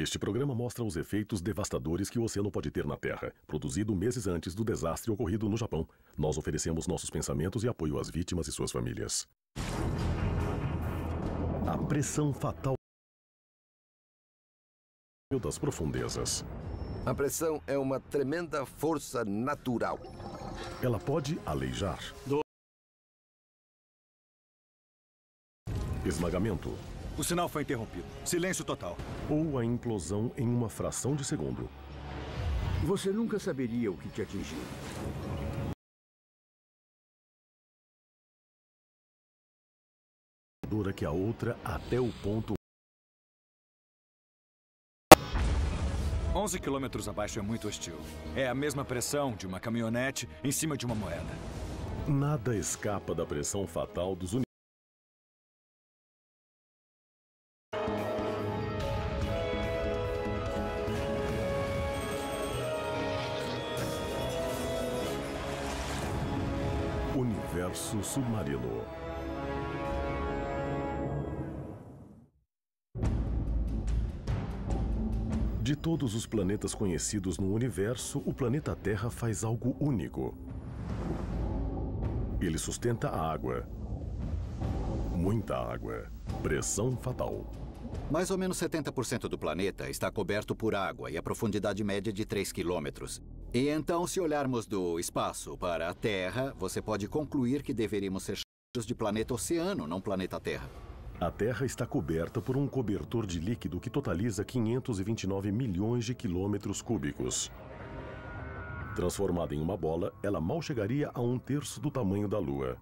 Este programa mostra os efeitos devastadores que o oceano pode ter na Terra, produzido meses antes do desastre ocorrido no Japão. Nós oferecemos nossos pensamentos e apoio às vítimas e suas famílias. A pressão fatal das profundezas. A pressão é uma tremenda força natural. Ela pode aleijar. Esmagamento. O sinal foi interrompido. Silêncio total. Ou a implosão em uma fração de segundo. Você nunca saberia o que te atingiu. Dura que a outra até o ponto. 11 quilômetros abaixo é muito hostil. É a mesma pressão de uma caminhonete em cima de uma moeda. Nada escapa da pressão fatal dos universos. Universo submarino. De todos os planetas conhecidos no universo, o planeta Terra faz algo único. Ele sustenta a água. Muita água. Pressão fatal. Mais ou menos 70% do planeta está coberto por água e a profundidade média é de 3 quilômetros. E então, se olharmos do espaço para a Terra, você pode concluir que deveríamos ser chamados de planeta oceano, não planeta Terra. A Terra está coberta por um cobertor de líquido que totaliza 529 milhões de quilômetros cúbicos. Transformada em uma bola, ela mal chegaria a 1/3 do tamanho da Lua.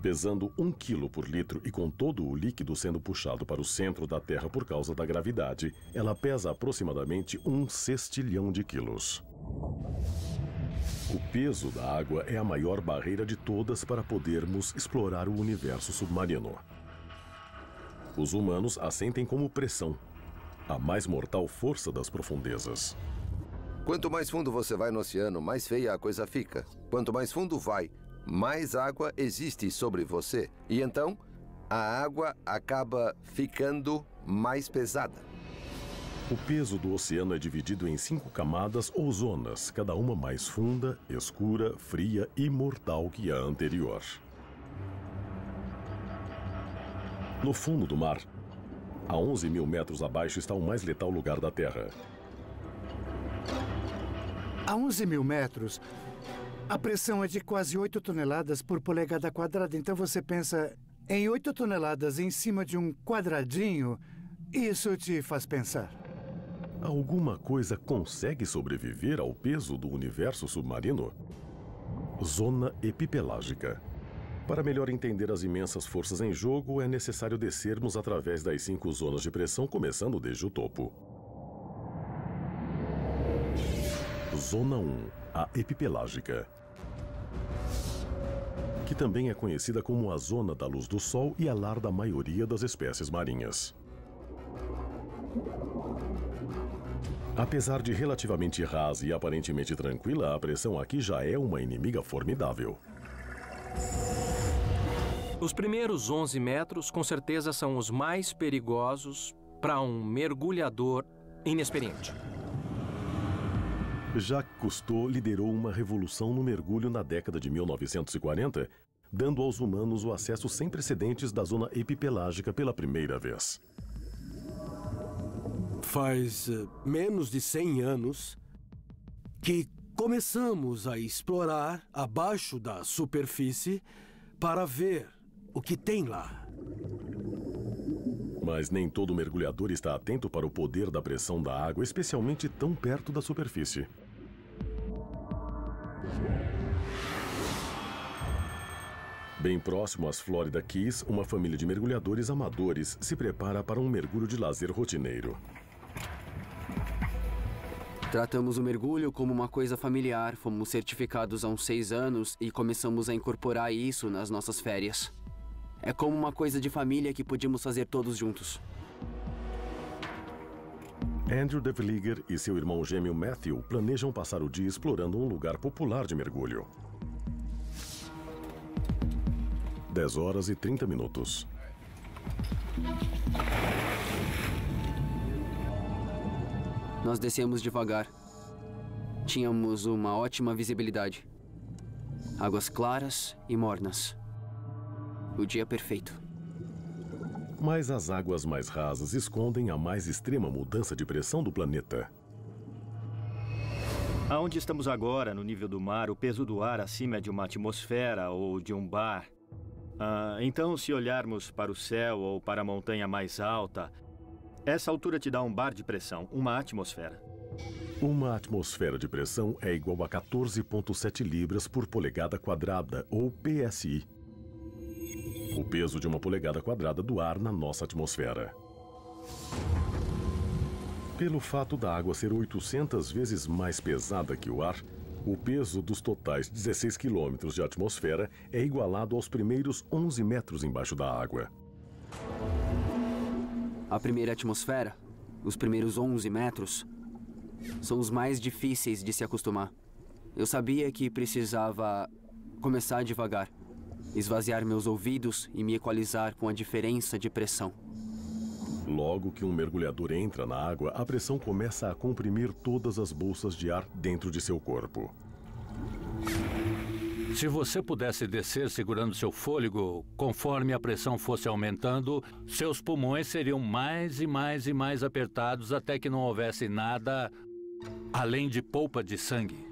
Pesando 1 quilo por litro e com todo o líquido sendo puxado para o centro da Terra por causa da gravidade, ela pesa aproximadamente 1 sextilhão de quilos. O peso da água é a maior barreira de todas para podermos explorar o universo submarino. Os humanos a sentem como pressão, a mais mortal força das profundezas. Quanto mais fundo você vai no oceano, mais feia a coisa fica. Quanto mais fundo vai, mais água existe sobre você. E então, a água acaba ficando mais pesada. O peso do oceano é dividido em 5 camadas ou zonas, cada uma mais funda, escura, fria e mortal que a anterior. No fundo do mar, a 11 mil metros abaixo está o mais letal lugar da Terra. A 11 mil metros, a pressão é de quase 8 toneladas por polegada quadrada. Então você pensa em 8 toneladas em cima de um quadradinho, isso te faz pensar. Alguma coisa consegue sobreviver ao peso do universo submarino? Zona epipelágica. Para melhor entender as imensas forças em jogo, é necessário descermos através das 5 zonas de pressão, começando desde o topo. Zona 1, a epipelágica, que também é conhecida como a zona da luz do Sol e a lar da maioria das espécies marinhas. Apesar de relativamente rasa e aparentemente tranquila, a pressão aqui já é uma inimiga formidável. Os primeiros 11 metros, com certeza, são os mais perigosos para um mergulhador inexperiente. Jacques Cousteau liderou uma revolução no mergulho na década de 1940, dando aos humanos o acesso sem precedentes da zona epipelágica pela primeira vez. Faz menos de 100 anos que começamos a explorar abaixo da superfície para ver o que tem lá. Mas nem todo mergulhador está atento para o poder da pressão da água, especialmente tão perto da superfície. Bem próximo às Florida Keys, uma família de mergulhadores amadores se prepara para um mergulho de lazer rotineiro. Tratamos o mergulho como uma coisa familiar, fomos certificados há uns 6 anos e começamos a incorporar isso nas nossas férias. É como uma coisa de família que podíamos fazer todos juntos. Andrew DeVlieger e seu irmão gêmeo Matthew planejam passar o dia explorando um lugar popular de mergulho. 10 horas e 30 minutos. Nós descemos devagar. Tínhamos uma ótima visibilidade. Águas claras e mornas. O dia perfeito. Mas as águas mais rasas escondem a mais extrema mudança de pressão do planeta. Aonde estamos agora, no nível do mar, o peso do ar acima é de uma atmosfera ou de um bar. Então, se olharmos para o céu ou para a montanha mais alta, essa altura te dá um bar de pressão, uma atmosfera. Uma atmosfera de pressão é igual a 14,7 libras por polegada quadrada, ou PSI. O peso de uma polegada quadrada do ar na nossa atmosfera. Pelo fato da água ser 800 vezes mais pesada que o ar, o peso dos totais 16 quilômetros de atmosfera é igualado aos primeiros 11 metros embaixo da água. A primeira atmosfera, os primeiros 11 metros, são os mais difíceis de se acostumar. Eu sabia que precisava começar devagar, esvaziar meus ouvidos e me equalizar com a diferença de pressão. Logo que um mergulhador entra na água, a pressão começa a comprimir todas as bolsas de ar dentro de seu corpo. Se você pudesse descer segurando seu fôlego, conforme a pressão fosse aumentando, seus pulmões seriam mais e mais e mais apertados até que não houvesse nada além de polpa de sangue.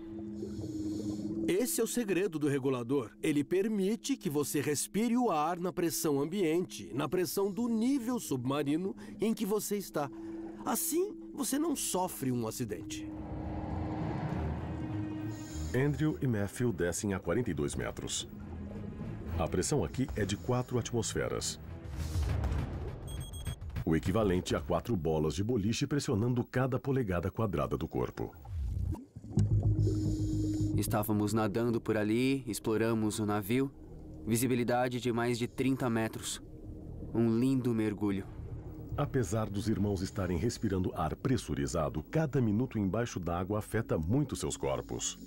Esse é o segredo do regulador. Ele permite que você respire o ar na pressão ambiente, na pressão do nível submarino em que você está. Assim, você não sofre um acidente. Andrew e Matthew descem a 42 metros. A pressão aqui é de 4 atmosferas. O equivalente a 4 bolas de boliche pressionando cada polegada quadrada do corpo. Estávamos nadando por ali, exploramos o navio. Visibilidade de mais de 30 metros. Um lindo mergulho. Apesar dos irmãos estarem respirando ar pressurizado, cada minuto embaixo d'água afeta muito seus corpos.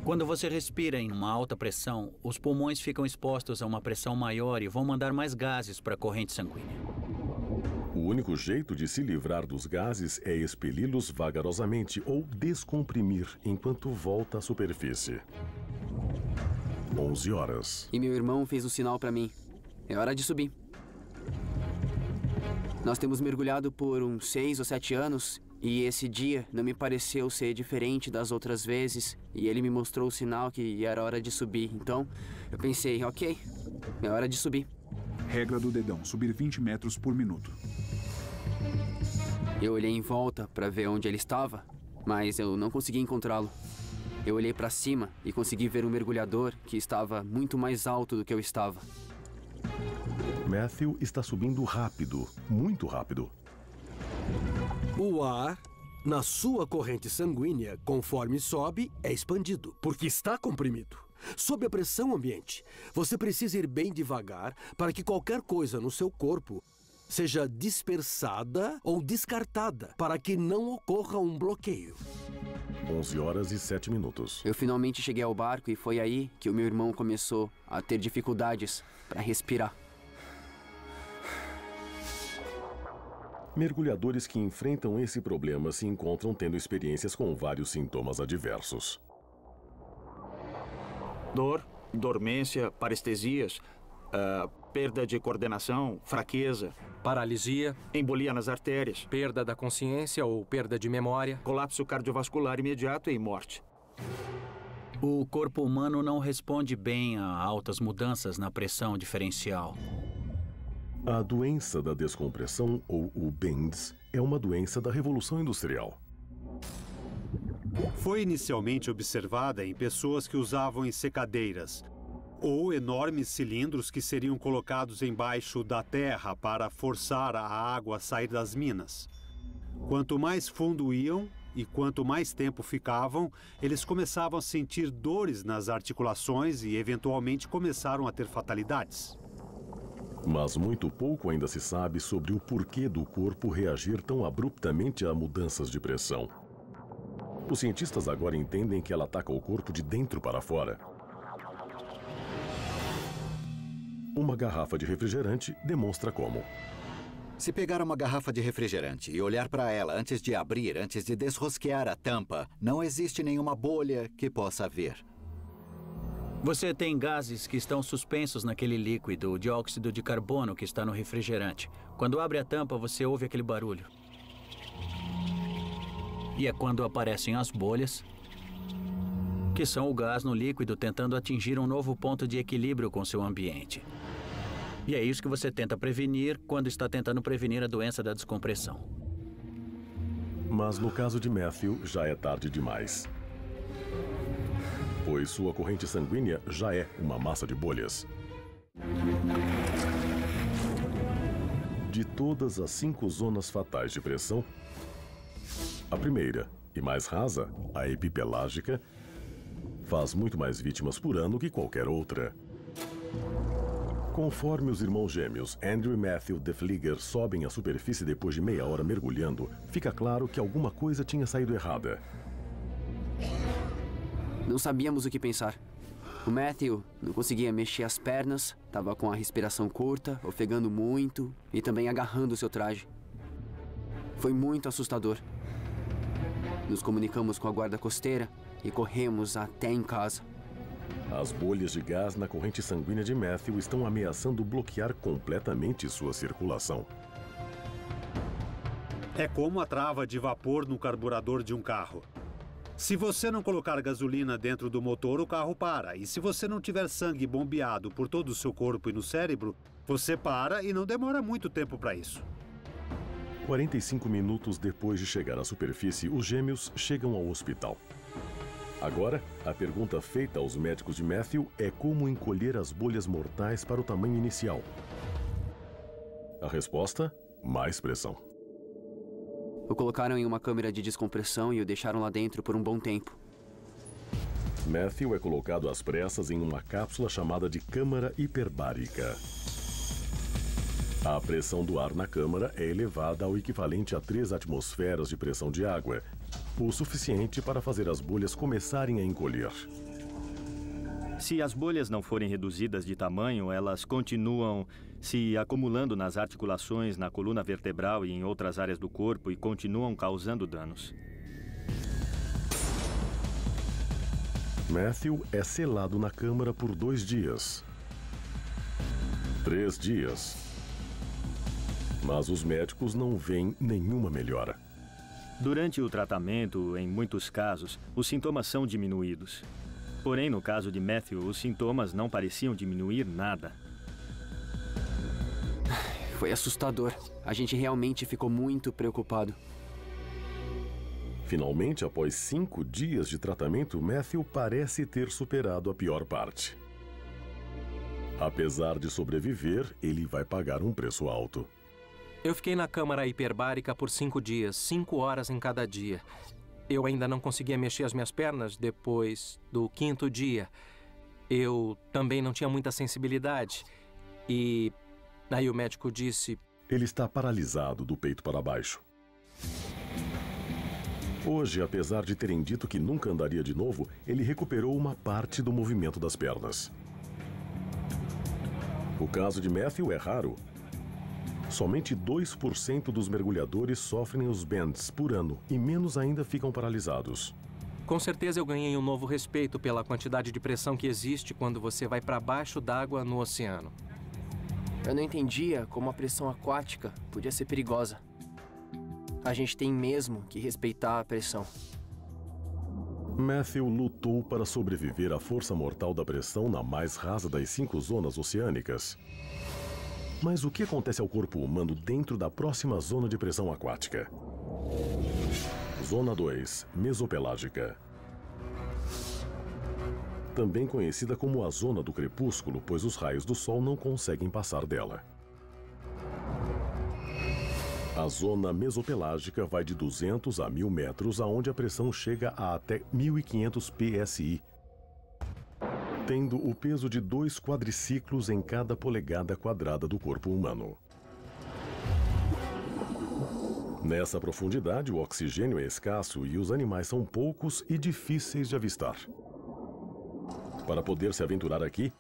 Quando você respira em uma alta pressão, os pulmões ficam expostos a uma pressão maior e vão mandar mais gases para a corrente sanguínea. O único jeito de se livrar dos gases é expeli-los vagarosamente ou descomprimir enquanto volta à superfície. 11 horas. E meu irmão fez o sinal para mim. É hora de subir. Nós temos mergulhado por uns 6 ou 7 anos e esse dia não me pareceu ser diferente das outras vezes e ele me mostrou o sinal que era hora de subir. Então, eu pensei, ok, é hora de subir. Regra do dedão, subir 20 metros por minuto. Eu olhei em volta para ver onde ele estava, mas eu não consegui encontrá-lo. Eu olhei para cima e consegui ver um mergulhador que estava muito mais alto do que eu estava. Matthew está subindo rápido, muito rápido. O ar, na sua corrente sanguínea, conforme sobe, é expandido, porque está comprimido. Sob a pressão ambiente, você precisa ir bem devagar para que qualquer coisa no seu corpo seja dispersada ou descartada, para que não ocorra um bloqueio. 11 horas e 7 minutos. Eu finalmente cheguei ao barco e foi aí que o meu irmão começou a ter dificuldades para respirar. Mergulhadores que enfrentam esse problema se encontram tendo experiências com vários sintomas adversos. Dor, dormência, parestesias, perda de coordenação, fraqueza, paralisia, embolia nas artérias, perda da consciência ou perda de memória, colapso cardiovascular imediato e morte. O corpo humano não responde bem a altas mudanças na pressão diferencial. A doença da descompressão, ou o BINDS, é uma doença da Revolução Industrial. Foi inicialmente observada em pessoas que usavam ensecadeiras, ou enormes cilindros que seriam colocados embaixo da terra para forçar a água a sair das minas. Quanto mais fundo iam e quanto mais tempo ficavam, eles começavam a sentir dores nas articulações e eventualmente começaram a ter fatalidades. Mas muito pouco ainda se sabe sobre o porquê do corpo reagir tão abruptamente a mudanças de pressão. Os cientistas agora entendem que ela ataca o corpo de dentro para fora. Uma garrafa de refrigerante demonstra como. Se pegar uma garrafa de refrigerante e olhar para ela antes de abrir, antes de desrosquear a tampa, não existe nenhuma bolha que possa haver. Você tem gases que estão suspensos naquele líquido, o dióxido de carbono que está no refrigerante. Quando abre a tampa, você ouve aquele barulho. E é quando aparecem as bolhas, que são o gás no líquido tentando atingir um novo ponto de equilíbrio com seu ambiente. E é isso que você tenta prevenir quando está tentando prevenir a doença da descompressão. Mas no caso de Matthew, já é tarde demais. Pois sua corrente sanguínea já é uma massa de bolhas. De todas as 5 zonas fatais de pressão, a primeira e mais rasa, a epipelágica, faz muito mais vítimas por ano que qualquer outra. Conforme os irmãos gêmeos Andrew e Matthew Defligger sobem à superfície depois de meia hora mergulhando, fica claro que alguma coisa tinha saído errada. Não sabíamos o que pensar. O Matthew não conseguia mexer as pernas, estava com a respiração curta, ofegando muito e também agarrando seu traje. Foi muito assustador. Nos comunicamos com a guarda costeira e corremos até em casa. As bolhas de gás na corrente sanguínea de Matthew estão ameaçando bloquear completamente sua circulação. É como a trava de vapor no carburador de um carro. Se você não colocar gasolina dentro do motor, o carro para. E se você não tiver sangue bombeado por todo o seu corpo e no cérebro, você para e não demora muito tempo para isso. 45 minutos depois de chegar à superfície, os gêmeos chegam ao hospital. Agora, a pergunta feita aos médicos de Matthew é como encolher as bolhas mortais para o tamanho inicial. A resposta? Mais pressão. O colocaram em uma câmara de descompressão e o deixaram lá dentro por um bom tempo. Matthew é colocado às pressas em uma cápsula chamada de câmara hiperbárica. A pressão do ar na câmara é elevada ao equivalente a 3 atmosferas de pressão de água, o suficiente para fazer as bolhas começarem a encolher. Se as bolhas não forem reduzidas de tamanho, elas continuam se acumulando nas articulações, na coluna vertebral e em outras áreas do corpo e continuam causando danos. Matthew é selado na câmara por 2 dias. 3 dias. Mas os médicos não veem nenhuma melhora. Durante o tratamento, em muitos casos, os sintomas são diminuídos. Porém, no caso de Matthew, os sintomas não pareciam diminuir nada. Foi assustador. A gente realmente ficou muito preocupado. Finalmente, após 5 dias de tratamento, Matthew parece ter superado a pior parte. Apesar de sobreviver, ele vai pagar um preço alto. Eu fiquei na câmara hiperbárica por 5 dias, 5 horas em cada dia. Eu ainda não conseguia mexer as minhas pernas depois do 5º dia. Eu também não tinha muita sensibilidade. E aí o médico disse... Ele está paralisado do peito para baixo. Hoje, apesar de terem dito que nunca andaria de novo, ele recuperou uma parte do movimento das pernas. O caso de Matthew é raro. Somente 2% dos mergulhadores sofrem os bends por ano e menos ainda ficam paralisados. Com certeza eu ganhei um novo respeito pela quantidade de pressão que existe quando você vai para baixo d'água no oceano. Eu não entendia como a pressão aquática podia ser perigosa. A gente tem mesmo que respeitar a pressão. Matthew lutou para sobreviver à força mortal da pressão na mais rasa das 5 zonas oceânicas. Mas o que acontece ao corpo humano dentro da próxima zona de pressão aquática? Zona 2, mesopelágica. Também conhecida como a zona do crepúsculo, pois os raios do sol não conseguem passar dela. A zona mesopelágica vai de 200 a 1.000 metros, aonde a pressão chega a até 1.500 psi, tendo o peso de 2 quadriciclos em cada polegada quadrada do corpo humano. Nessa profundidade, o oxigênio é escasso e os animais são poucos e difíceis de avistar. Para poder se aventurar aqui,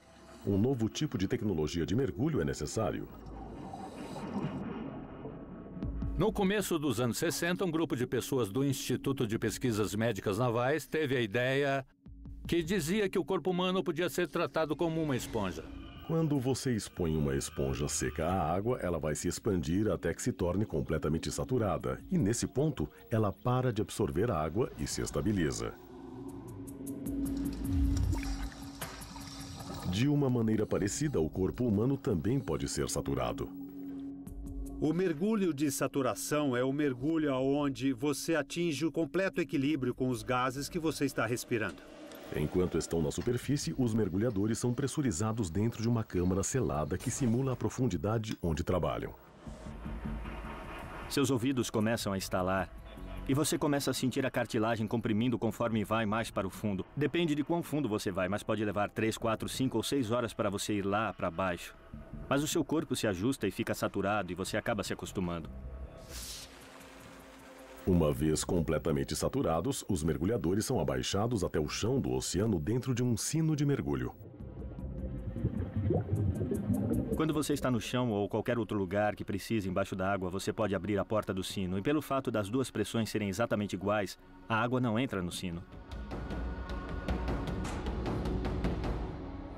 um novo tipo de tecnologia de mergulho é necessário. No começo dos anos 60, um grupo de pessoas do Instituto de Pesquisas Médicas Navais teve a ideia que dizia que o corpo humano podia ser tratado como uma esponja. Quando você expõe uma esponja seca à água, ela vai se expandir até que se torne completamente saturada. E nesse ponto, ela para de absorver a água e se estabiliza. De uma maneira parecida, o corpo humano também pode ser saturado. O mergulho de saturação é o mergulho onde você atinge o completo equilíbrio com os gases que você está respirando. Enquanto estão na superfície, os mergulhadores são pressurizados dentro de uma câmara selada que simula a profundidade onde trabalham. Seus ouvidos começam a estalar e você começa a sentir a cartilagem comprimindo conforme vai mais para o fundo. Depende de quão fundo você vai, mas pode levar 3, 4, 5 ou 6 horas para você ir lá para baixo. Mas o seu corpo se ajusta e fica saturado e você acaba se acostumando. Uma vez completamente saturados, os mergulhadores são abaixados até o chão do oceano dentro de um sino de mergulho. Quando você está no chão ou qualquer outro lugar que precise embaixo da água, você pode abrir a porta do sino. E pelo fato das duas pressões serem exatamente iguais, a água não entra no sino.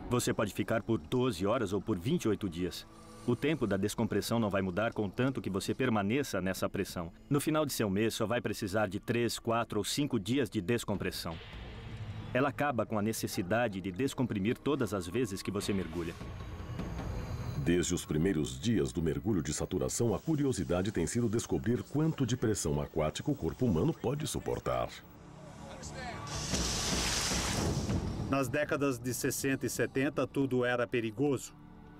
Você pode ficar por 12 horas ou por 28 dias. O tempo da descompressão não vai mudar contanto que você permaneça nessa pressão. No final de seu mês, só vai precisar de 3, 4 ou 5 dias de descompressão. Ela acaba com a necessidade de descomprimir todas as vezes que você mergulha. Desde os primeiros dias do mergulho de saturação, a curiosidade tem sido descobrir quanto de pressão aquática o corpo humano pode suportar. Nas décadas de 60 e 70, tudo era perigoso.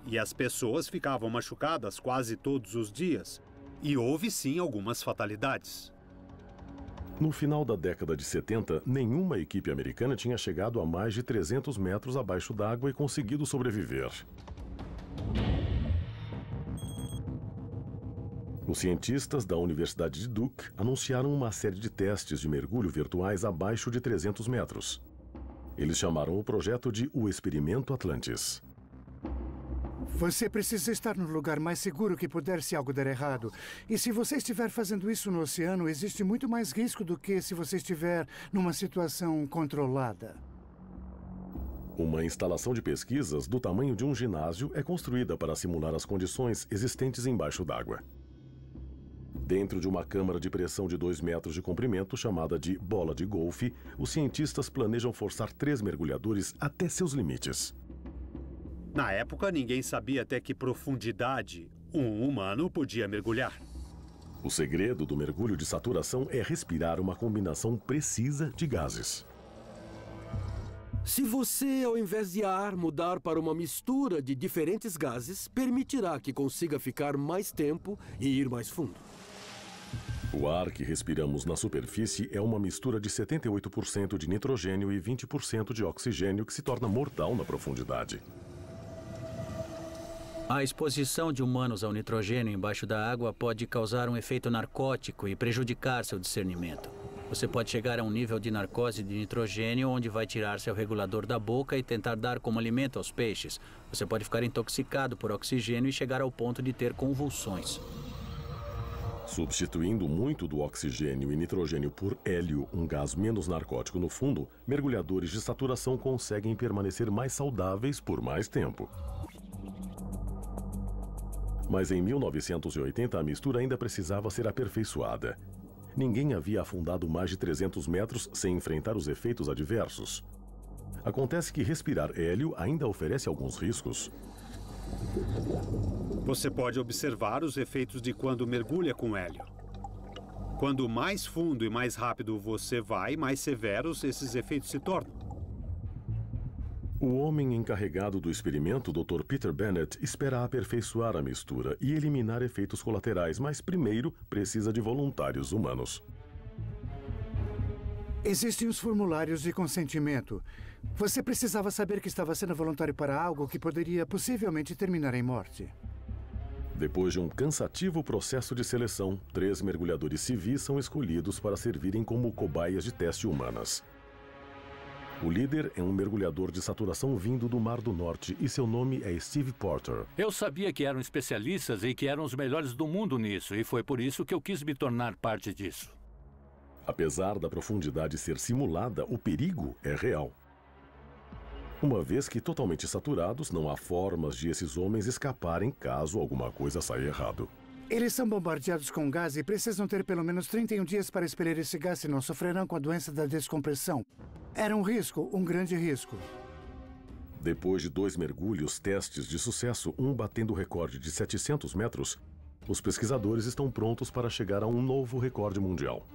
E as pessoas ficavam machucadas quase todos os dias. E houve sim algumas fatalidades. No final da década de 70, nenhuma equipe americana tinha chegado a mais de 300 metros abaixo d'água e conseguido sobreviver. Os cientistas da Universidade de Duke anunciaram uma série de testes de mergulho virtuais abaixo de 300 metros. Eles chamaram o projeto de O Experimento Atlantis. Você precisa estar no lugar mais seguro que puder se algo der errado. E se você estiver fazendo isso no oceano, existe muito mais risco do que se você estiver numa situação controlada. Uma instalação de pesquisas do tamanho de um ginásio é construída para simular as condições existentes embaixo d'água. Dentro de uma câmara de pressão de 2 metros de comprimento, chamada de bola de golfe, os cientistas planejam forçar 3 mergulhadores até seus limites. Na época, ninguém sabia até que profundidade um humano podia mergulhar. O segredo do mergulho de saturação é respirar uma combinação precisa de gases. Se você, ao invés de ar, mudar para uma mistura de diferentes gases, permitirá que consiga ficar mais tempo e ir mais fundo. O ar que respiramos na superfície é uma mistura de 78% de nitrogênio e 20% de oxigênio que se torna mortal na profundidade. A exposição de humanos ao nitrogênio embaixo da água pode causar um efeito narcótico e prejudicar seu discernimento. Você pode chegar a um nível de narcose de nitrogênio onde vai tirar seu regulador da boca e tentar dar como alimento aos peixes. Você pode ficar intoxicado por oxigênio e chegar ao ponto de ter convulsões. Substituindo muito do oxigênio e nitrogênio por hélio, um gás menos narcótico no fundo, mergulhadores de saturação conseguem permanecer mais saudáveis por mais tempo. Mas em 1980, a mistura ainda precisava ser aperfeiçoada. Ninguém havia afundado mais de 300 metros sem enfrentar os efeitos adversos. Acontece que respirar hélio ainda oferece alguns riscos. Você pode observar os efeitos de quando mergulha com hélio. Quando mais fundo e mais rápido você vai, mais severos esses efeitos se tornam. O homem encarregado do experimento, Dr. Peter Bennett, espera aperfeiçoar a mistura e eliminar efeitos colaterais, mas primeiro precisa de voluntários humanos. Existem os formulários de consentimento. Você precisava saber que estava sendo voluntário para algo que poderia possivelmente terminar em morte. Depois de um cansativo processo de seleção, 3 mergulhadores civis são escolhidos para servirem como cobaias de teste humanas. O líder é um mergulhador de saturação vindo do Mar do Norte e seu nome é Steve Porter. Eu sabia que eram especialistas e que eram os melhores do mundo nisso, e foi por isso que eu quis me tornar parte disso. Apesar da profundidade ser simulada, o perigo é real. Uma vez que totalmente saturados, não há formas de esses homens escaparem caso alguma coisa saia errado. Eles são bombardeados com gás e precisam ter pelo menos 31 dias para expelir esse gás, senão sofrerão com a doença da descompressão. Era um risco, um grande risco. Depois de 2 mergulhos, testes de sucesso, um batendo o recorde de 700 metros, os pesquisadores estão prontos para chegar a um novo recorde mundial.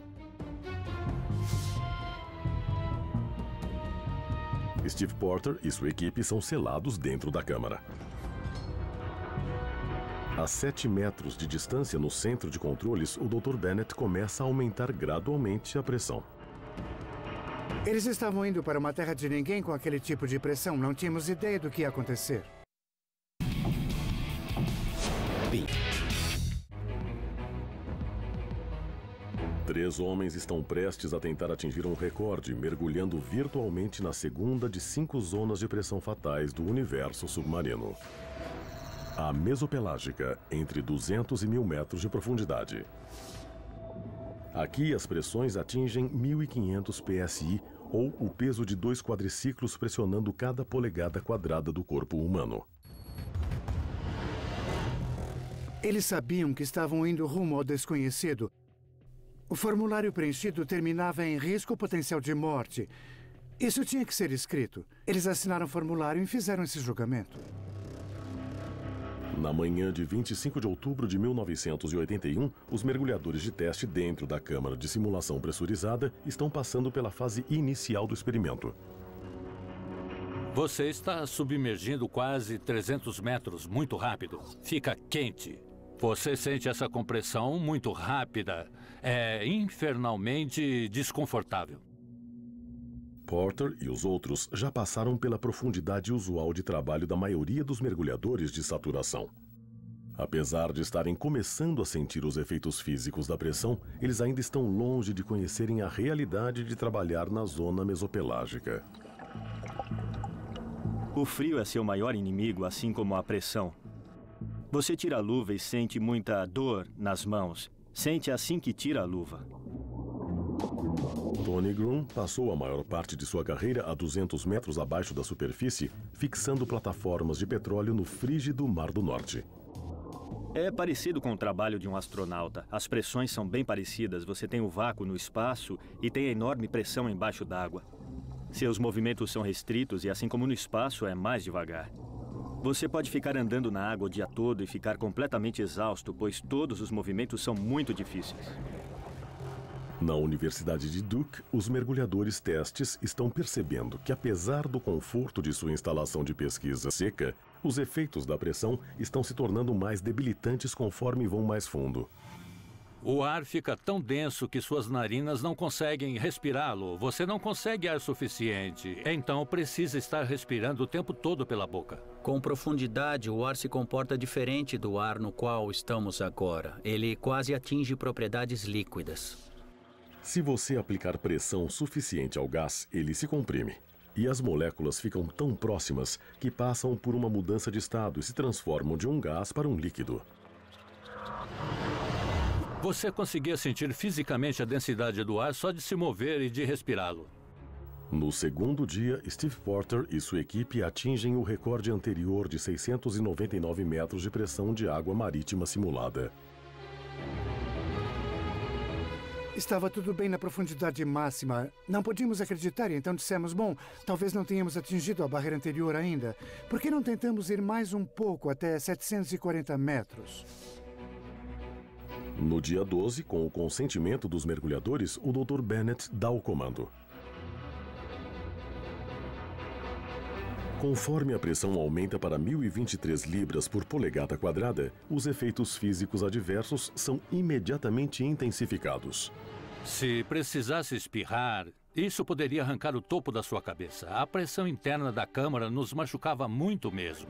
Steve Porter e sua equipe são selados dentro da câmara. A 7 metros de distância no centro de controles, o Dr. Bennett começa a aumentar gradualmente a pressão. Eles estavam indo para uma terra de ninguém com aquele tipo de pressão. Não tínhamos ideia do que ia acontecer. Bem. 3 homens estão prestes a tentar atingir um recorde, mergulhando virtualmente na segunda de 5 zonas de pressão fatais do universo submarino. A mesopelágica, entre 200 e 1.000 metros de profundidade. Aqui as pressões atingem 1.500 psi, ou o peso de 2 quadriciclos pressionando cada polegada quadrada do corpo humano. Eles sabiam que estavam indo rumo ao desconhecido. O formulário preenchido terminava em risco potencial de morte. Isso tinha que ser escrito. Eles assinaram o formulário e fizeram esse julgamento. Na manhã de 25 de outubro de 1981, os mergulhadores de teste dentro da câmara de simulação pressurizada estão passando pela fase inicial do experimento. Você está submergindo quase 300 metros muito rápido. Fica quente. Você sente essa compressão muito rápida. É infernalmente desconfortável. Porter e os outros já passaram pela profundidade usual de trabalho da maioria dos mergulhadores de saturação. Apesar de estarem começando a sentir os efeitos físicos da pressão, eles ainda estão longe de conhecerem a realidade de trabalhar na zona mesopelágica. O frio é seu maior inimigo, assim como a pressão. Você tira a luva e sente muita dor nas mãos. Sente assim que tira a luva. Tony Groom passou a maior parte de sua carreira a 200 metros abaixo da superfície, fixando plataformas de petróleo no frígido Mar do Norte. É parecido com o trabalho de um astronauta. As pressões são bem parecidas. Você tem o vácuo no espaço e tem a enorme pressão embaixo d'água. Seus movimentos são restritos e, assim como no espaço, é mais devagar. Você pode ficar andando na água o dia todo e ficar completamente exausto, pois todos os movimentos são muito difíceis. Na Universidade de Duke, os mergulhadores testes estão percebendo que, apesar do conforto de sua instalação de pesquisa seca, os efeitos da pressão estão se tornando mais debilitantes conforme vão mais fundo. O ar fica tão denso que suas narinas não conseguem respirá-lo. Você não consegue ar suficiente, então precisa estar respirando o tempo todo pela boca. Com profundidade, o ar se comporta diferente do ar no qual estamos agora. Ele quase atinge propriedades líquidas. Se você aplicar pressão suficiente ao gás, ele se comprime. E as moléculas ficam tão próximas que passam por uma mudança de estado e se transformam de um gás para um líquido. Você conseguia sentir fisicamente a densidade do ar só de se mover e de respirá-lo. No segundo dia, Steve Porter e sua equipe atingem o recorde anterior de 699 metros de pressão de água marítima simulada. Estava tudo bem na profundidade máxima. Não podíamos acreditar e então dissemos, bom, talvez não tenhamos atingido a barreira anterior ainda. Por que não tentamos ir mais um pouco até 740 metros? No dia 12, com o consentimento dos mergulhadores, o Dr. Bennett dá o comando. Conforme a pressão aumenta para 1.023 libras por polegada quadrada, os efeitos físicos adversos são imediatamente intensificados. Se precisasse espirrar, isso poderia arrancar o topo da sua cabeça. A pressão interna da câmara nos machucava muito mesmo.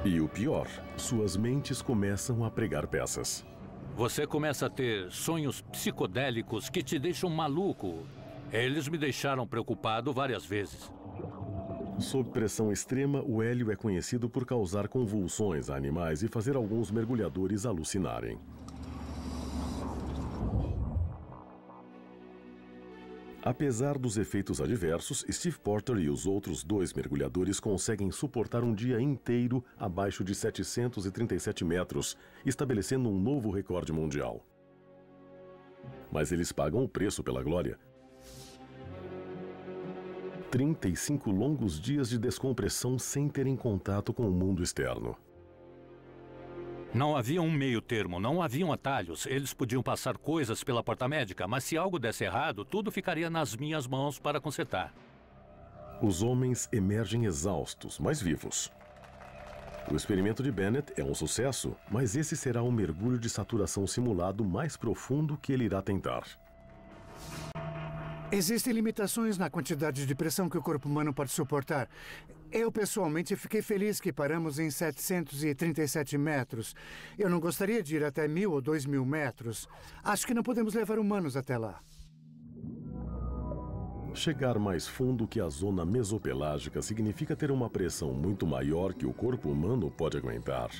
E o pior, suas mentes começam a pregar peças. Você começa a ter sonhos psicodélicos que te deixam maluco. Eles me deixaram preocupado várias vezes. Sob pressão extrema, o hélio é conhecido por causar convulsões a animais e fazer alguns mergulhadores alucinarem. Apesar dos efeitos adversos, Steve Porter e os outros 2 mergulhadores conseguem suportar um dia inteiro abaixo de 737 metros, estabelecendo um novo recorde mundial. Mas eles pagam o preço pela glória. 35 longos dias de descompressão sem terem contato com o mundo externo. Não havia um meio termo, não haviam atalhos. Eles podiam passar coisas pela porta médica, mas se algo desse errado, tudo ficaria nas minhas mãos para consertar. Os homens emergem exaustos, mas vivos. O experimento de Bennett é um sucesso, mas esse será o mergulho de saturação simulado mais profundo que ele irá tentar. Existem limitações na quantidade de pressão que o corpo humano pode suportar. Eu, pessoalmente, fiquei feliz que paramos em 737 metros. Eu não gostaria de ir até 1.000 ou 2.000 metros. Acho que não podemos levar humanos até lá. Chegar mais fundo que a zona mesopelágica significa ter uma pressão muito maior que o corpo humano pode aguentar.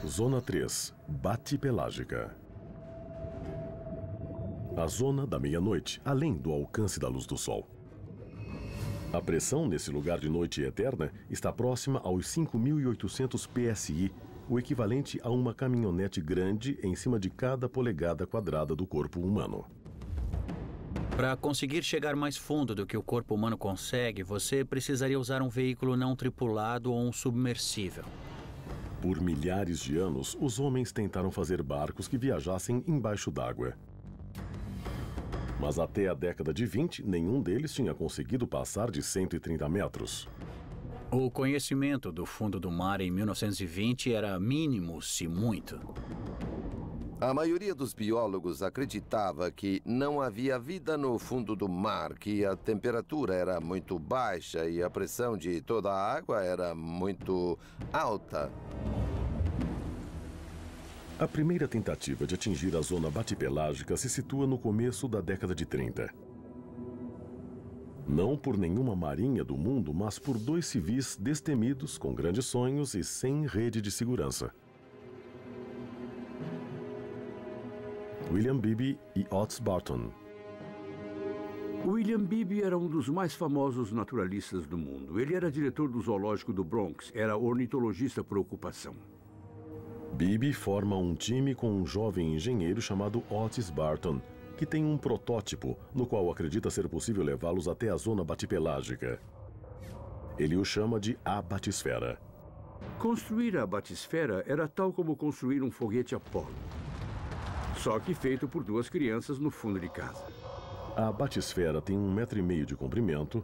Zona 3, batipelágica. A zona da meia-noite, além do alcance da luz do sol. A pressão nesse lugar de noite eterna está próxima aos 5.800 psi, o equivalente a uma caminhonete grande em cima de cada polegada quadrada do corpo humano. Para conseguir chegar mais fundo do que o corpo humano consegue, você precisaria usar um veículo não tripulado ou um submersível. Por milhares de anos, os homens tentaram fazer barcos que viajassem embaixo d'água. Mas até a década de 20, nenhum deles tinha conseguido passar de 130 metros. O conhecimento do fundo do mar em 1920 era mínimo, se muito. A maioria dos biólogos acreditava que não havia vida no fundo do mar, que a temperatura era muito baixa e a pressão de toda a água era muito alta. A primeira tentativa de atingir a zona batipelágica se situa no começo da década de 30. Não por nenhuma marinha do mundo, mas por 2 civis destemidos, com grandes sonhos e sem rede de segurança. William Beebe e Otis Barton. William Beebe era um dos mais famosos naturalistas do mundo. Ele era diretor do zoológico do Bronx, era ornitologista por ocupação. Beebe forma um time com um jovem engenheiro chamado Otis Barton, que tem um protótipo no qual acredita ser possível levá-los até a zona batipelágica. Ele o chama de a batisfera. Construir a batisfera era tal como construir um foguete Apollo, só que feito por 2 crianças no fundo de casa. A batisfera tem 1,5 metro de comprimento,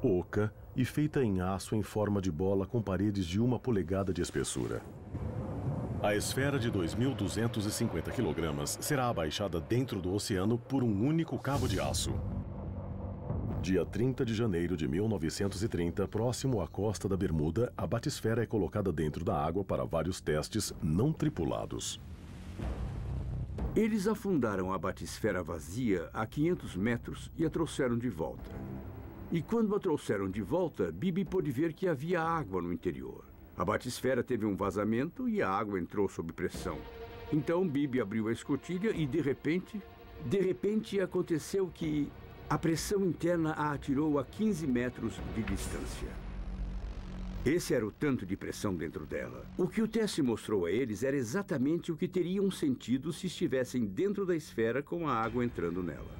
oca e feita em aço em forma de bola com paredes de 1 polegada de espessura. A esfera de 2.250 quilogramas será abaixada dentro do oceano por um único cabo de aço. Dia 30 de janeiro de 1930, próximo à costa da Bermuda, a batisfera é colocada dentro da água para vários testes não tripulados. Eles afundaram a batisfera vazia a 500 metros e a trouxeram de volta. E quando a trouxeram de volta, Beebe pôde ver que havia água no interior. A batisfera teve um vazamento e a água entrou sob pressão. Então Beebe abriu a escotilha e, de repente aconteceu que a pressão interna a atirou a 15 metros de distância. Esse era o tanto de pressão dentro dela. O que o teste mostrou a eles era exatamente o que teriam sentido se estivessem dentro da esfera com a água entrando nela.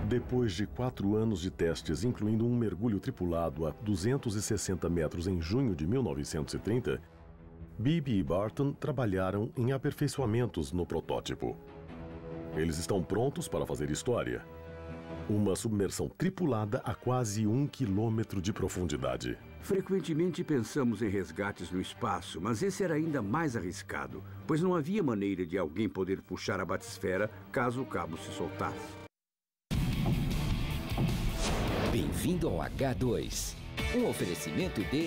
Depois de 4 anos de testes, incluindo um mergulho tripulado a 260 metros em junho de 1930, Beebe e Barton trabalharam em aperfeiçoamentos no protótipo. Eles estão prontos para fazer história. Uma submersão tripulada a quase 1 quilômetro de profundidade. Frequentemente pensamos em resgates no espaço, mas esse era ainda mais arriscado, pois não havia maneira de alguém poder puxar a batisfera caso o cabo se soltasse. Bem-vindo ao H2, um oferecimento de...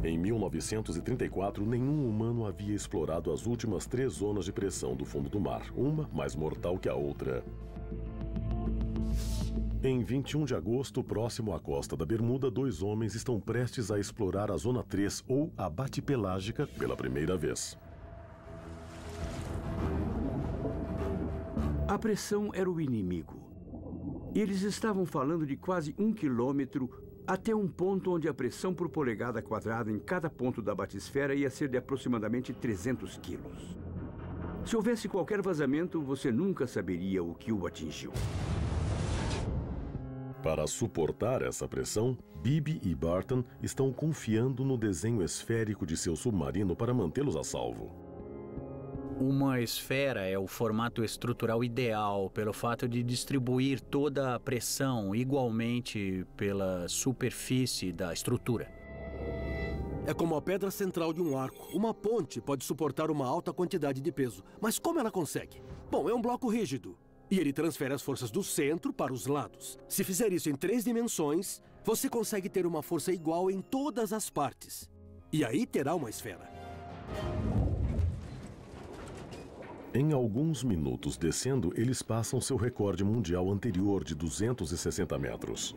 Em 1934, nenhum humano havia explorado as últimas 3 zonas de pressão do fundo do mar, uma mais mortal que a outra. Em 21 de agosto, próximo à costa da Bermuda, 2 homens estão prestes a explorar a Zona 3, ou a batipelágica, pela primeira vez. A pressão era o inimigo. Eles estavam falando de quase 1 quilômetro até um ponto onde a pressão por polegada quadrada em cada ponto da batisfera ia ser de aproximadamente 300 quilos. Se houvesse qualquer vazamento, você nunca saberia o que o atingiu. Para suportar essa pressão, Beebe e Barton estão confiando no desenho esférico de seu submarino para mantê-los a salvo. Uma esfera é o formato estrutural ideal pelo fato de distribuir toda a pressão igualmente pela superfície da estrutura. É como a pedra central de um arco. Uma ponte pode suportar uma alta quantidade de peso. Mas como ela consegue? Bom, é um bloco rígido. E ele transfere as forças do centro para os lados. Se fizer isso em 3 dimensões, você consegue ter uma força igual em todas as partes. E aí terá uma esfera. Em alguns minutos descendo, eles passam seu recorde mundial anterior de 260 metros.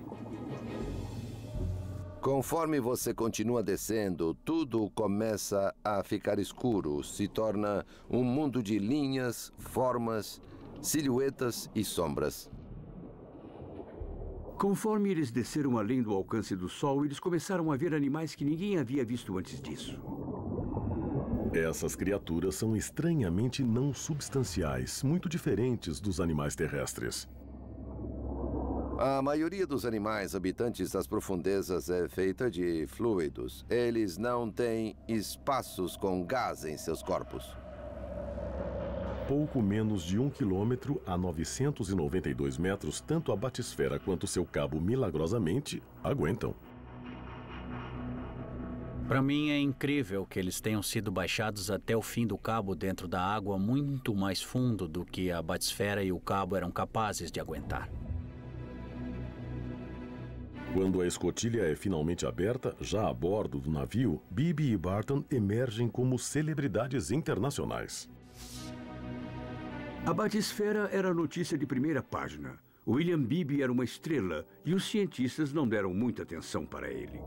Conforme você continua descendo, tudo começa a ficar escuro. Se torna um mundo de linhas, formas, silhuetas e sombras. Conforme eles desceram além do alcance do sol, eles começaram a ver animais que ninguém havia visto antes disso. Essas criaturas são estranhamente não substanciais, muito diferentes dos animais terrestres. A maioria dos animais habitantes das profundezas é feita de fluidos. Eles não têm espaços com gás em seus corpos. Pouco menos de 1 quilômetro a 992 metros, tanto a batisfera quanto seu cabo milagrosamente aguentam. Para mim é incrível que eles tenham sido baixados até o fim do cabo dentro da água muito mais fundo do que a batisfera e o cabo eram capazes de aguentar. Quando a escotilha é finalmente aberta, já a bordo do navio, Beebe e Barton emergem como celebridades internacionais. A batisfera era notícia de primeira página. William Beebe era uma estrela e os cientistas não deram muita atenção para ele.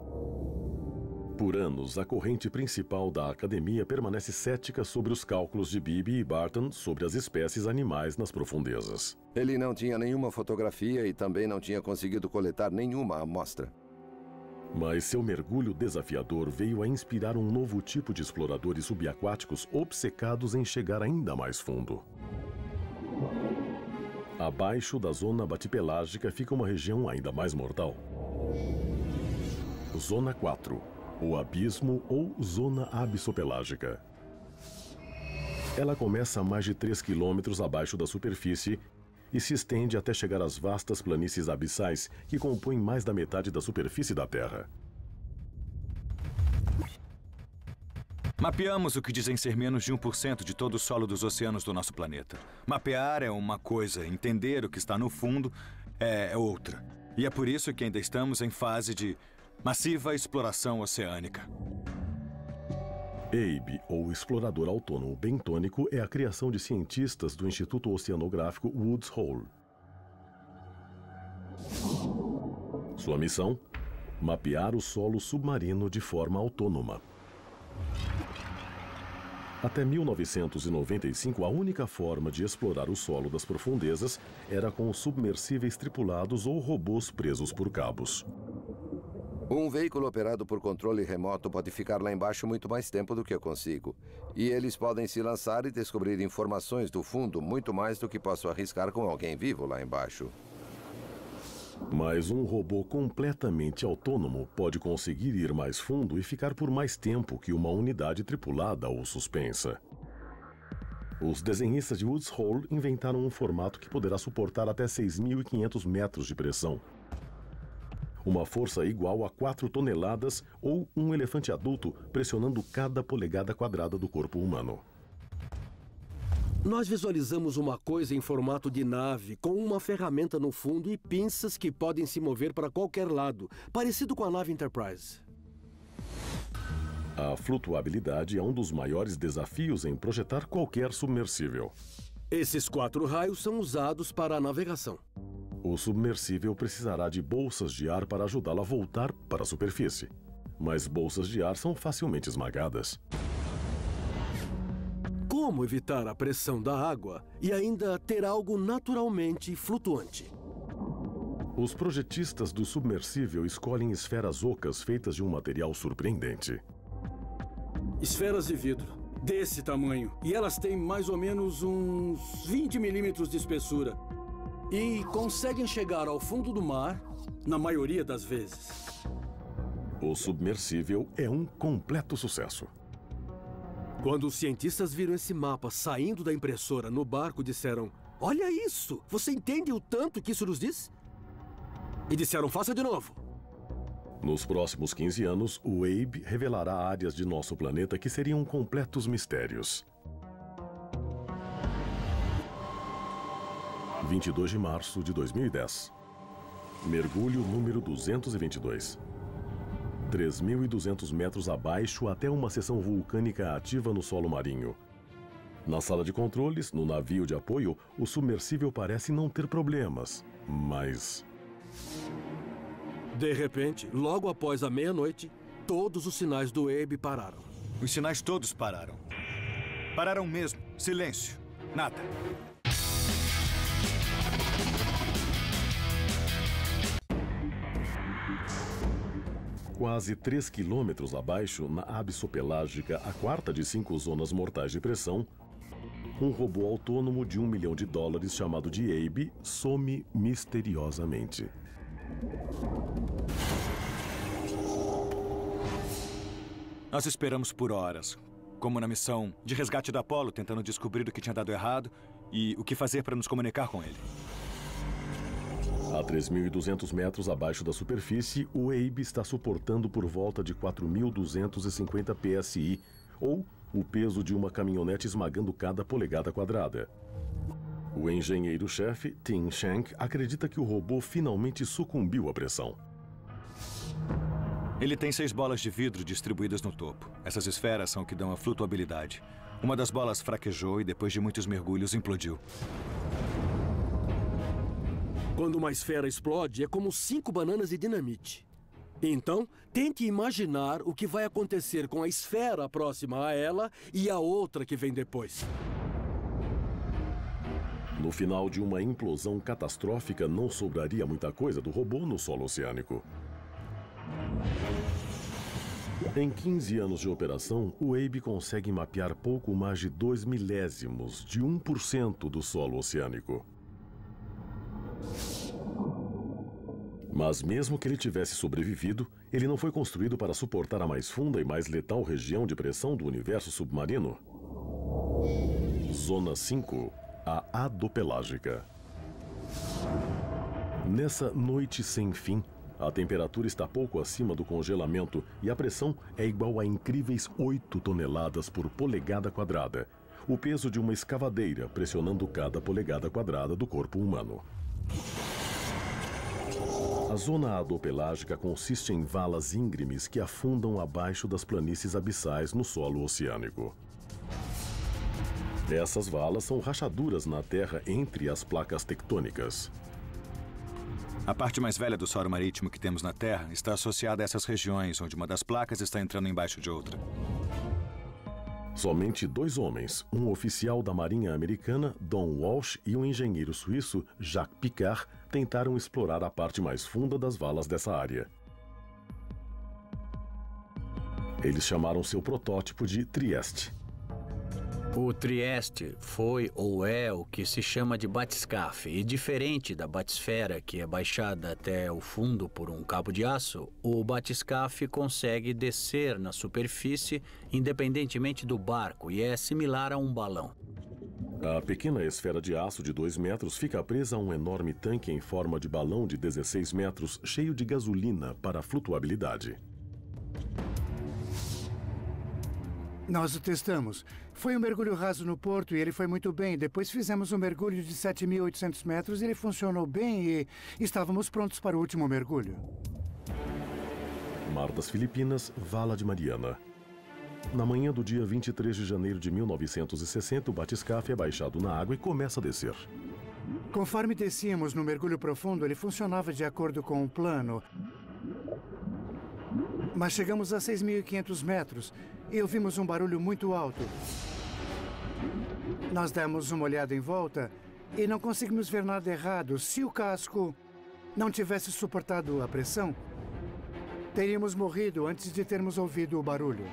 Por anos, a corrente principal da academia permanece cética sobre os cálculos de Beebe e Barton sobre as espécies animais nas profundezas. Ele não tinha nenhuma fotografia e também não tinha conseguido coletar nenhuma amostra. Mas seu mergulho desafiador veio a inspirar um novo tipo de exploradores subaquáticos obcecados em chegar ainda mais fundo. Abaixo da zona batipelágica fica uma região ainda mais mortal. Zona 4. O abismo ou zona abissopelágica. Ela começa a mais de 3 quilômetros abaixo da superfície e se estende até chegar às vastas planícies abissais que compõem mais da metade da superfície da Terra. Mapeamos o que dizem ser menos de 1% de todo o solo dos oceanos do nosso planeta. Mapear é uma coisa, entender o que está no fundo é outra. E é por isso que ainda estamos em fase de massiva exploração oceânica. EIB, ou Explorador Autônomo Bentônico, é a criação de cientistas do Instituto Oceanográfico Woods Hole. Sua missão? Mapear o solo submarino de forma autônoma. Até 1995, a única forma de explorar o solo das profundezas era com submersíveis tripulados ou robôs presos por cabos. Um veículo operado por controle remoto pode ficar lá embaixo muito mais tempo do que eu consigo. E eles podem se lançar e descobrir informações do fundo muito mais do que posso arriscar com alguém vivo lá embaixo. Mas um robô completamente autônomo pode conseguir ir mais fundo e ficar por mais tempo que uma unidade tripulada ou suspensa. Os desenhistas de Woods Hole inventaram um formato que poderá suportar até 6.500 metros de pressão. Uma força igual a 4 toneladas ou um elefante adulto pressionando cada polegada quadrada do corpo humano. Nós visualizamos uma coisa em formato de nave, com uma ferramenta no fundo e pinças que podem se mover para qualquer lado, parecido com a nave Enterprise. A flutuabilidade é um dos maiores desafios em projetar qualquer submersível. Esses 4 raios são usados para a navegação. O submersível precisará de bolsas de ar para ajudá-lo a voltar para a superfície. Mas bolsas de ar são facilmente esmagadas. Como evitar a pressão da água e ainda ter algo naturalmente flutuante? Os projetistas do submersível escolhem esferas ocas feitas de um material surpreendente. Esferas de vidro, desse tamanho. E elas têm mais ou menos uns 20 milímetros de espessura. E conseguem chegar ao fundo do mar, na maioria das vezes. O submersível é um completo sucesso. Quando os cientistas viram esse mapa saindo da impressora no barco, disseram: "Olha isso! Você entende o tanto que isso nos diz?" E disseram: "Faça de novo." Nos próximos 15 anos, o Abe revelará áreas de nosso planeta que seriam completos mistérios. 22 de março de 2010. Mergulho número 222. 3.200 metros abaixo até uma seção vulcânica ativa no solo marinho. Na sala de controles, no navio de apoio, o submersível parece não ter problemas, mas... De repente, logo após a meia-noite, todos os sinais do Abe pararam. Os sinais todos pararam. Pararam mesmo. Silêncio. Nada. Quase 3 quilômetros abaixo, na abissopelágica, a quarta de 5 zonas mortais de pressão, um robô autônomo de $1 milhão chamado de Abe some misteriosamente. Nós esperamos por horas, como na missão de resgate do Apollo, tentando descobrir o que tinha dado errado e o que fazer para nos comunicar com ele. A 3.200 metros abaixo da superfície, o Abe está suportando por volta de 4.250 PSI, ou o peso de uma caminhonete esmagando cada polegada quadrada. O engenheiro-chefe, Tim Shank, acredita que o robô finalmente sucumbiu à pressão. Ele tem 6 bolas de vidro distribuídas no topo. Essas esferas são o que dão a flutuabilidade. Uma das bolas fraquejou e, depois de muitos mergulhos, implodiu. Quando uma esfera explode, é como 5 bananas de dinamite. Então, tente imaginar o que vai acontecer com a esfera próxima a ela e a outra que vem depois. No final de uma implosão catastrófica, não sobraria muita coisa do robô no solo oceânico. Em 15 anos de operação, o Abe consegue mapear pouco mais de 2 milésimos de 1% do solo oceânico. Mas mesmo que ele tivesse sobrevivido, ele não foi construído para suportar a mais funda e mais letal região de pressão do universo submarino. Zona 5, a adopelágica. Nessa noite sem fim, a temperatura está pouco acima do congelamento e a pressão é igual a incríveis 8 toneladas por polegada quadrada, o peso de uma escavadeira pressionando cada polegada quadrada do corpo humano. A zona adopelágica consiste em valas íngremes que afundam abaixo das planícies abissais no solo oceânico. Essas valas são rachaduras na terra entre as placas tectônicas. A parte mais velha do solo marítimo que temos na Terra está associada a essas regiões, onde uma das placas está entrando embaixo de outra. Somente 2 homens, um oficial da Marinha Americana, Don Walsh, e um engenheiro suíço, Jacques Picard, tentaram explorar a parte mais funda das valas dessa área. Eles chamaram seu protótipo de Trieste. O Trieste foi ou é o que se chama de batiscaf, e diferente da batisfera, que é baixada até o fundo por um cabo de aço, o batiscaf consegue descer na superfície independentemente do barco e é similar a um balão. A pequena esfera de aço de 2 metros fica presa a um enorme tanque em forma de balão de 16 metros cheio de gasolina para a flutuabilidade. Nós o testamos. Foi um mergulho raso no porto e ele foi muito bem. Depois fizemos um mergulho de 7.800 metros e ele funcionou bem e estávamos prontos para o último mergulho. Mar das Filipinas, Vala de Mariana. Na manhã do dia 23 de janeiro de 1960, o batiscafo é baixado na água e começa a descer. Conforme descíamos no mergulho profundo, ele funcionava de acordo com o plano. Mas chegamos a 6.500 metros e ouvimos um barulho muito alto. Nós demos uma olhada em volta e não conseguimos ver nada errado. Se o casco não tivesse suportado a pressão, teríamos morrido antes de termos ouvido o barulho.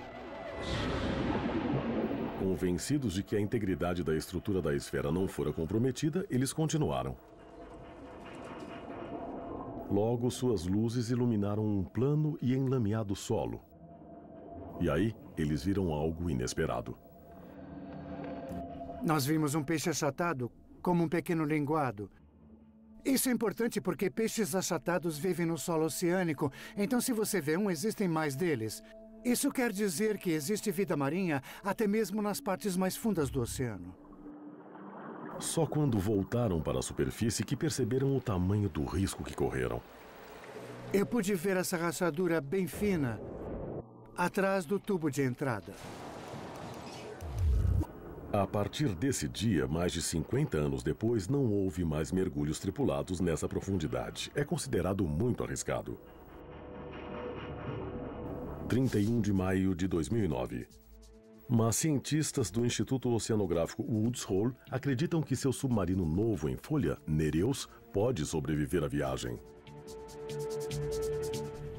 Convencidos de que a integridade da estrutura da esfera não fora comprometida, eles continuaram. Logo, suas luzes iluminaram um plano e enlameado solo. E aí, eles viram algo inesperado. Nós vimos um peixe achatado, como um pequeno linguado. Isso é importante porque peixes achatados vivem no solo oceânico, então se você vê um, existem mais deles. Isso quer dizer que existe vida marinha até mesmo nas partes mais fundas do oceano. Só quando voltaram para a superfície que perceberam o tamanho do risco que correram. Eu pude ver essa rachadura bem fina atrás do tubo de entrada. A partir desse dia, mais de 50 anos depois, não houve mais mergulhos tripulados nessa profundidade. É considerado muito arriscado. 31 de maio de 2009. Mas cientistas do Instituto Oceanográfico Woods Hole acreditam que seu submarino novo em folha, Nereus, pode sobreviver à viagem.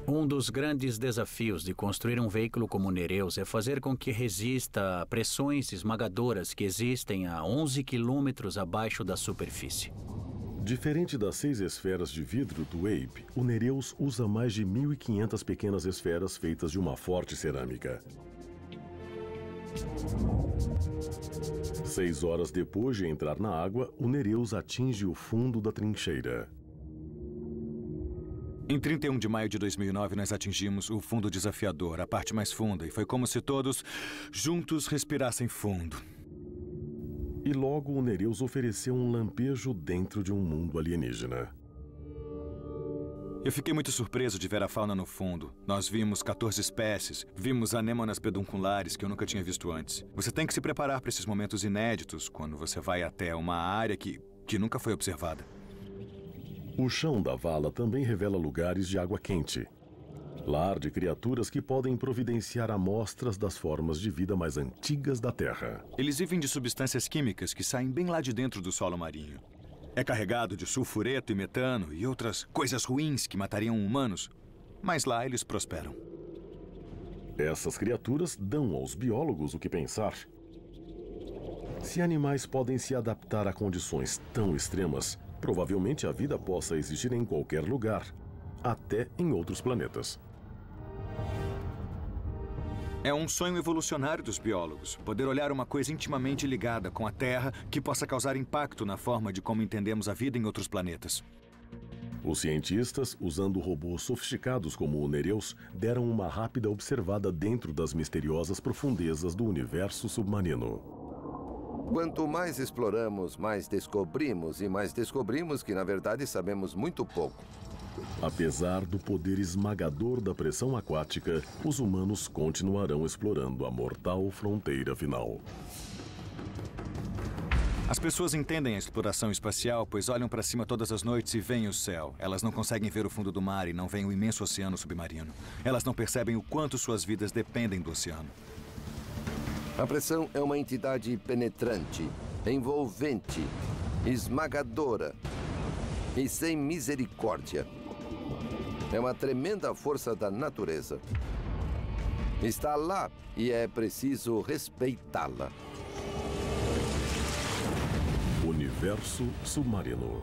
Um dos grandes desafios de construir um veículo como o Nereus é fazer com que resista a pressões esmagadoras que existem a 11 quilômetros abaixo da superfície. Diferente das 6 esferas de vidro do Ape, o Nereus usa mais de 1.500 pequenas esferas feitas de uma forte cerâmica. 6 horas depois de entrar na água, o Nereus atinge o fundo da trincheira. Em 31 de maio de 2009, nós atingimos o fundo desafiador, a parte mais funda, e foi como se todos juntos respirassem fundo. E logo o Nereus ofereceu um lampejo dentro de um mundo alienígena. Eu fiquei muito surpreso de ver a fauna no fundo. Nós vimos 14 espécies, vimos anêmonas pedunculares que eu nunca tinha visto antes. Você tem que se preparar para esses momentos inéditos quando você vai até uma área que nunca foi observada. O chão da vala também revela lugares de água quente. Lar de criaturas que podem providenciar amostras das formas de vida mais antigas da Terra. Eles vivem de substâncias químicas que saem bem lá de dentro do solo marinho. É carregado de sulfureto e metano e outras coisas ruins que matariam humanos, mas lá eles prosperam. Essas criaturas dão aos biólogos o que pensar. Se animais podem se adaptar a condições tão extremas, provavelmente a vida possa existir em qualquer lugar, até em outros planetas. É um sonho evolucionário dos biólogos, poder olhar uma coisa intimamente ligada com a Terra que possa causar impacto na forma de como entendemos a vida em outros planetas. Os cientistas, usando robôs sofisticados como o Nereus, deram uma rápida observada dentro das misteriosas profundezas do universo submarino. Quanto mais exploramos, mais descobrimos, e mais descobrimos que, na verdade, sabemos muito pouco. Apesar do poder esmagador da pressão aquática, os humanos continuarão explorando a mortal fronteira final. As pessoas entendem a exploração espacial, pois olham para cima todas as noites e veem o céu. Elas não conseguem ver o fundo do mar e não veem o imenso oceano submarino. Elas não percebem o quanto suas vidas dependem do oceano. A pressão é uma entidade penetrante, envolvente, esmagadora e sem misericórdia. É uma tremenda força da natureza. Está lá e é preciso respeitá-la. Universo submarino.